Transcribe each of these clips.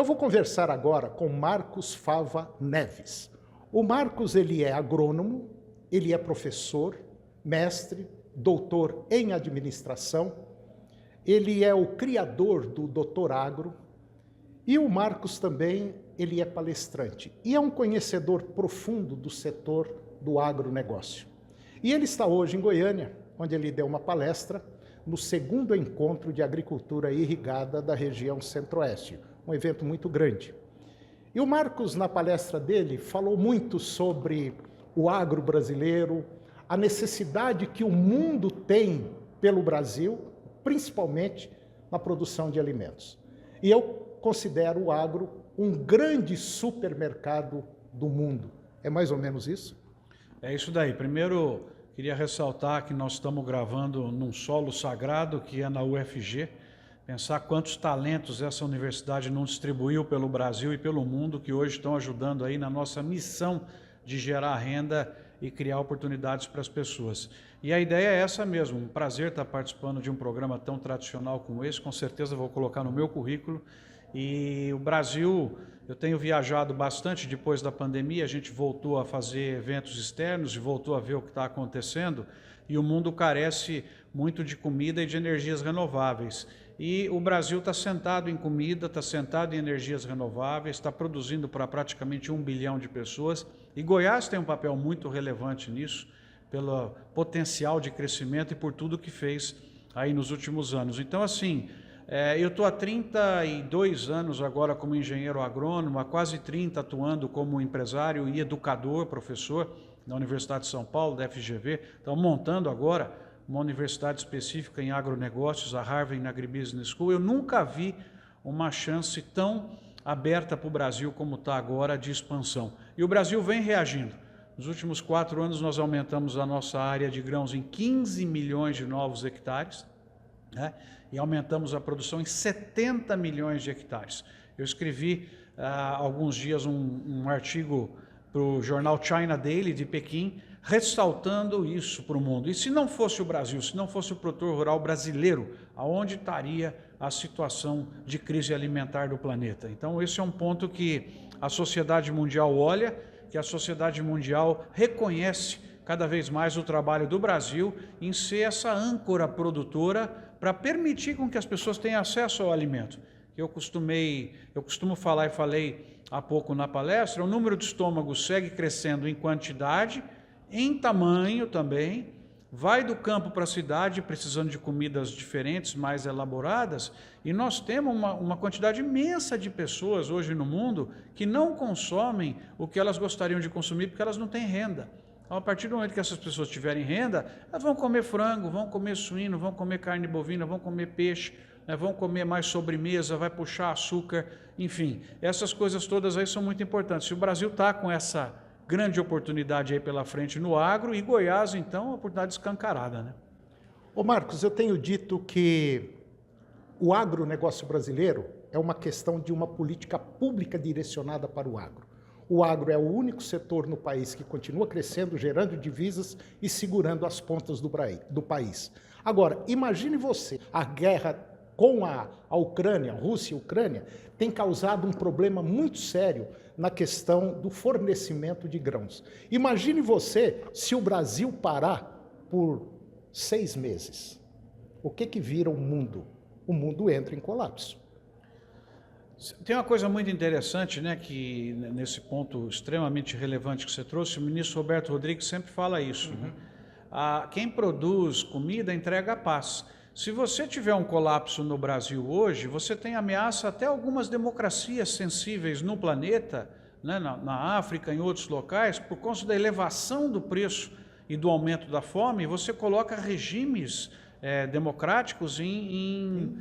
Eu vou conversar agora com Marcos Fava Neves. O Marcos, ele é agrônomo, ele é professor, mestre, doutor em administração, ele é o criador do Doutor Agro, e o Marcos também, ele é palestrante e é um conhecedor profundo do setor do agronegócio. E ele está hoje em Goiânia, onde ele deu uma palestra no segundo encontro de agricultura irrigada da região Centro-Oeste, um evento muito grande. E o Marcos, na palestra dele, falou muito sobre o agro brasileiro, a necessidade que o mundo tem pelo Brasil, principalmente na produção de alimentos. E eu considero o agro um grande supermercado do mundo. É mais ou menos isso? É isso daí. Primeiro, queria ressaltar que nós estamos gravando num solo sagrado, que é na UFG. Pensar quantos talentos essa universidade não distribuiu pelo Brasil e pelo mundo, que hoje estão ajudando aí na nossa missão de gerar renda e criar oportunidades para as pessoas. E a ideia é essa mesmo, um prazer estar participando de um programa tão tradicional como esse, com certeza vou colocar no meu currículo. E o Brasil, eu tenho viajado bastante depois da pandemia, a gente voltou a fazer eventos externos e voltou a ver o que está acontecendo, e o mundo carece muito de comida e de energias renováveis. E o Brasil está sentado em comida, está sentado em energias renováveis, está produzindo para praticamente 1 bilhão de pessoas, e Goiás tem um papel muito relevante nisso, pelo potencial de crescimento e por tudo que fez aí nos últimos anos. Então, assim, eu estou há 32 anos agora como engenheiro agrônomo, há quase 30 atuando como empresário e educador, professor na Universidade de São Paulo, da FGV. Estamos montando agora uma universidade específica em agronegócios, a Harvard Agribusiness School. Eu nunca vi uma chance tão aberta para o Brasil como está agora de expansão. E o Brasil vem reagindo. Nos últimos 4 anos nós aumentamos a nossa área de grãos em 15 milhões de novos hectares, né? E aumentamos a produção em 70 milhões de hectares. Eu escrevi há alguns dias um artigo para o jornal China Daily de Pequim, ressaltando isso para o mundo. E se não fosse o Brasil, se não fosse o produtor rural brasileiro, aonde estaria a situação de crise alimentar do planeta? Então esse é um ponto que a sociedade mundial olha, que a sociedade mundial reconhece cada vez mais o trabalho do Brasil em ser essa âncora produtora para permitir com que as pessoas tenham acesso ao alimento. Eu costumo falar e falei há pouco na palestra, o número de estômagos segue crescendo em quantidade, em tamanho também, vai do campo para a cidade precisando de comidas diferentes, mais elaboradas, e nós temos uma quantidade imensa de pessoas hoje no mundo que não consomem o que elas gostariam de consumir porque elas não têm renda. Então, a partir do momento que essas pessoas tiverem renda, elas vão comer frango, vão comer suíno, vão comer carne bovina, vão comer peixe, né, vão comer mais sobremesa, vai puxar açúcar, enfim, essas coisas todas aí são muito importantes. Se o Brasil está com essa grande oportunidade aí pela frente no agro, e Goiás, então, uma oportunidade escancarada, né? Ô Marcos, eu tenho dito que o agronegócio brasileiro é uma questão de uma política pública direcionada para o agro. O agro é o único setor no país que continua crescendo, gerando divisas e segurando as pontas do país. Agora, imagine você, a guerra com a Ucrânia, Rússia e Ucrânia, tem causado um problema muito sério na questão do fornecimento de grãos. Imagine você se o Brasil parar por 6 meses. O que vira o mundo? O mundo entra em colapso. Tem uma coisa muito interessante, né, que nesse ponto extremamente relevante que você trouxe, o ministro Roberto Rodrigues sempre fala isso. Né? Quem produz comida entrega a paz. Se você tiver um colapso no Brasil hoje, você tem ameaça até algumas democracias sensíveis no planeta, né, na África, em outros locais, por conta da elevação do preço e do aumento da fome, você coloca regimes democráticos em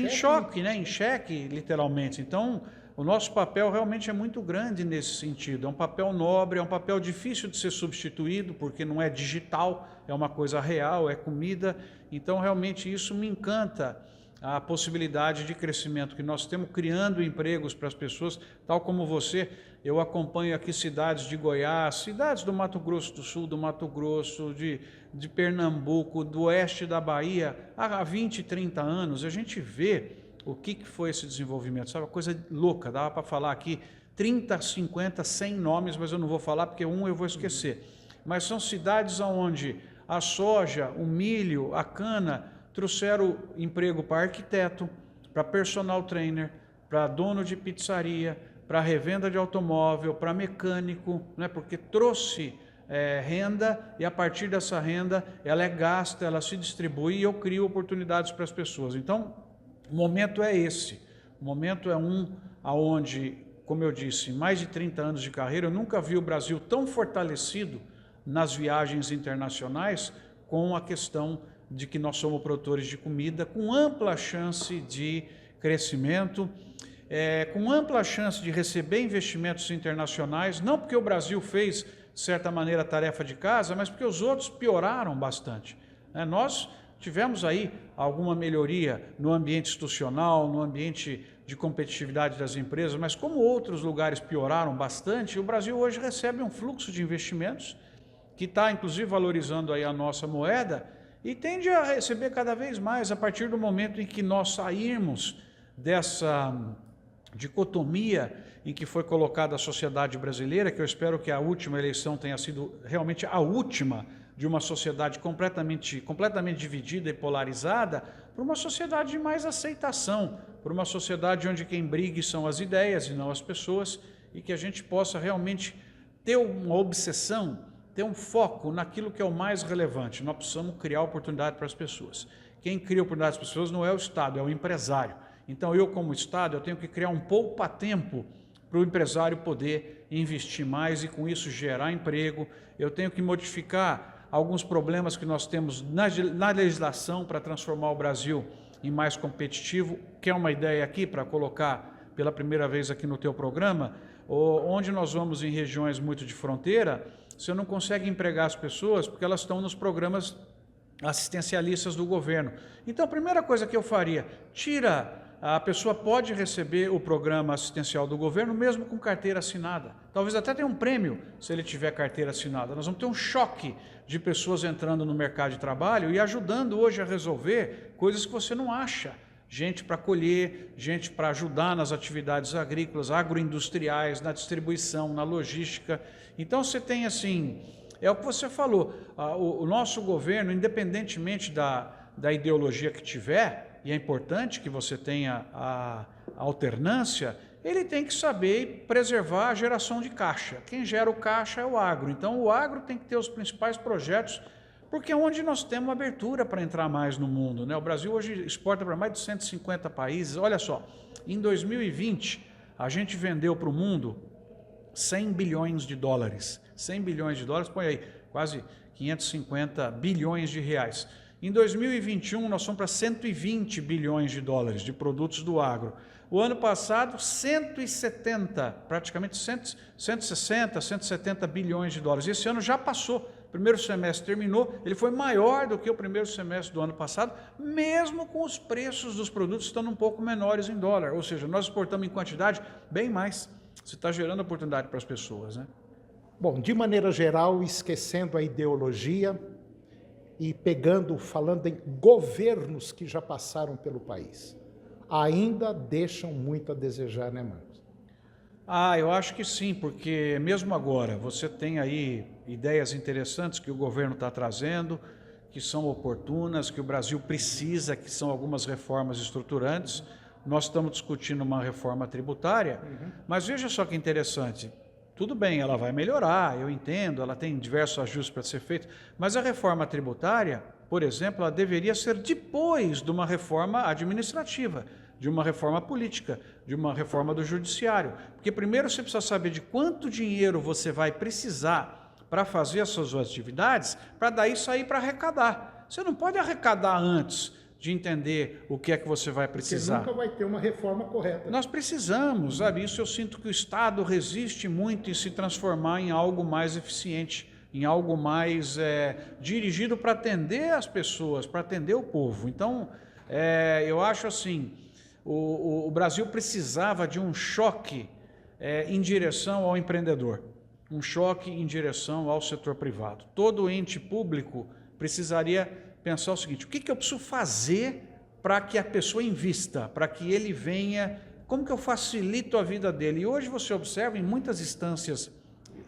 choque, né, em xeque, literalmente. Então, o nosso papel realmente é muito grande nesse sentido. É um papel nobre, é um papel difícil de ser substituído, porque não é digital, é uma coisa real, é comida. Então, realmente, isso me encanta, a possibilidade de crescimento que nós temos, criando empregos para as pessoas, tal como você. Eu acompanho aqui cidades de Goiás, cidades do Mato Grosso do Sul, do Mato Grosso, de Pernambuco, do oeste da Bahia, há 20, 30 anos. A gente vê o que foi esse desenvolvimento. Sabe, uma coisa louca, dava para falar aqui 30, 50, 100 nomes, mas eu não vou falar porque um eu vou esquecer. Mas são cidades onde a soja, o milho, a cana trouxeram emprego para arquiteto, para personal trainer, para dono de pizzaria, para revenda de automóvel, para mecânico, né? Porque trouxe renda e a partir dessa renda ela é gasta, ela se distribui e eu crio oportunidades para as pessoas. Então, o momento é esse. O momento é onde, como eu disse, mais de 30 anos de carreira, eu nunca vi o Brasil tão fortalecido nas viagens internacionais com a questão de que nós somos produtores de comida, com ampla chance de crescimento, com ampla chance de receber investimentos internacionais, não porque o Brasil fez, de certa maneira, a tarefa de casa, mas porque os outros pioraram bastante. Nós tivemos aí alguma melhoria no ambiente institucional, no ambiente de competitividade das empresas, mas como outros lugares pioraram bastante, o Brasil hoje recebe um fluxo de investimentos que está, inclusive, valorizando aí a nossa moeda e tende a receber cada vez mais a partir do momento em que nós sairmos dessa dicotomia em que foi colocada a sociedade brasileira, que eu espero que a última eleição tenha sido realmente a última de uma sociedade completamente dividida e polarizada, para uma sociedade de mais aceitação, para uma sociedade onde quem brigue são as ideias e não as pessoas, e que a gente possa realmente ter uma obsessão, ter um foco naquilo que é o mais relevante. Nós precisamos criar oportunidade para as pessoas. Quem cria oportunidade para as pessoas não é o Estado, é o empresário. Então, eu, como Estado, eu tenho que criar um poupa-tempo para o empresário poder investir mais e, com isso, gerar emprego. Eu tenho que modificar alguns problemas que nós temos na legislação para transformar o Brasil em mais competitivo, que é uma ideia aqui para colocar pela primeira vez aqui no teu programa, onde nós vamos em regiões muito de fronteira, você não consegue empregar as pessoas porque elas estão nos programas assistencialistas do governo. Então, a primeira coisa que eu faria, a pessoa pode receber o programa assistencial do governo mesmo com carteira assinada. Talvez até tenha um prêmio se ele tiver carteira assinada. Nós vamos ter um choque de pessoas entrando no mercado de trabalho e ajudando hoje a resolver coisas que você não acha. Gente para colher, gente para ajudar nas atividades agrícolas, agroindustriais, na distribuição, na logística. Então você tem assim, é o que você falou, o nosso governo, independentemente da ideologia que tiver, e é importante que você tenha a alternância, ele tem que saber preservar a geração de caixa. Quem gera o caixa é o agro. Então, o agro tem que ter os principais projetos, porque é onde nós temos abertura para entrar mais no mundo, né? O Brasil hoje exporta para mais de 150 países. Olha só, em 2020, a gente vendeu para o mundo 100 bilhões de dólares. 100 bilhões de dólares, põe aí, quase 550 bilhões de reais. Em 2021, nós fomos para 120 bilhões de dólares de produtos do agro. O ano passado, 170, praticamente 160, 170 bilhões de dólares. Esse ano já passou. O primeiro semestre terminou, ele foi maior do que o primeiro semestre do ano passado, mesmo com os preços dos produtos estando um pouco menores em dólar. Ou seja, nós exportamos em quantidade bem mais. Você está gerando oportunidade para as pessoas, né? Bom, de maneira geral, esquecendo a ideologia e falando em governos que já passaram pelo país, ainda deixam muito a desejar, né, Marcos? Eu acho que sim, porque mesmo agora você tem aí ideias interessantes que o governo está trazendo, que são oportunas, que o Brasil precisa, que são algumas reformas estruturantes. Nós estamos discutindo uma reforma tributária, mas veja só que interessante. Tudo bem, ela vai melhorar, eu entendo, ela tem diversos ajustes para ser feito, mas a reforma tributária, por exemplo, ela deveria ser depois de uma reforma administrativa, de uma reforma política, de uma reforma do judiciário. Porque primeiro você precisa saber de quanto dinheiro você vai precisar para fazer as suas atividades, para daí sair para arrecadar. Você não pode arrecadar antes de entender o que é que você vai precisar. Porque nunca vai ter uma reforma correta. Nós precisamos, sabe? Isso eu sinto que o Estado resiste muito em se transformar em algo mais eficiente, em algo mais dirigido para atender as pessoas, para atender o povo. Então, eu acho assim, o Brasil precisava de um choque em direção ao empreendedor, um choque em direção ao setor privado. Todo ente público precisaria pensar o seguinte: o que eu preciso fazer para que a pessoa invista, para que ele venha, como que eu facilito a vida dele? E hoje você observa em muitas instâncias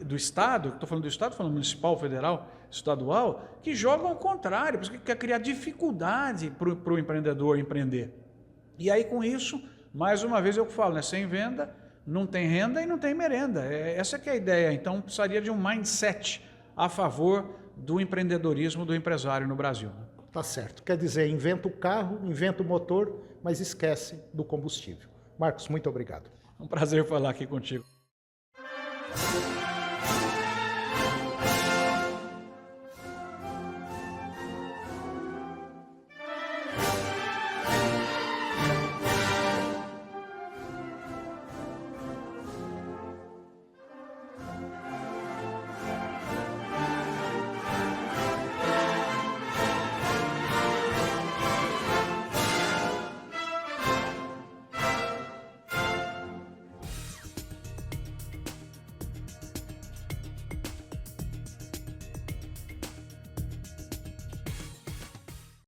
do Estado, estou falando do Estado, falando municipal, federal, estadual, que jogam ao contrário, porque quer criar dificuldade para o empreendedor empreender. E aí com isso, mais uma vez eu falo, né, sem venda, não tem renda e não tem merenda. Essa que é a ideia. Então precisaria de um mindset a favor do empreendedorismo do empresário no Brasil. Tá certo. Quer dizer, inventa o carro, inventa o motor, mas esquece do combustível. Marcos, muito obrigado. Um prazer falar aqui contigo.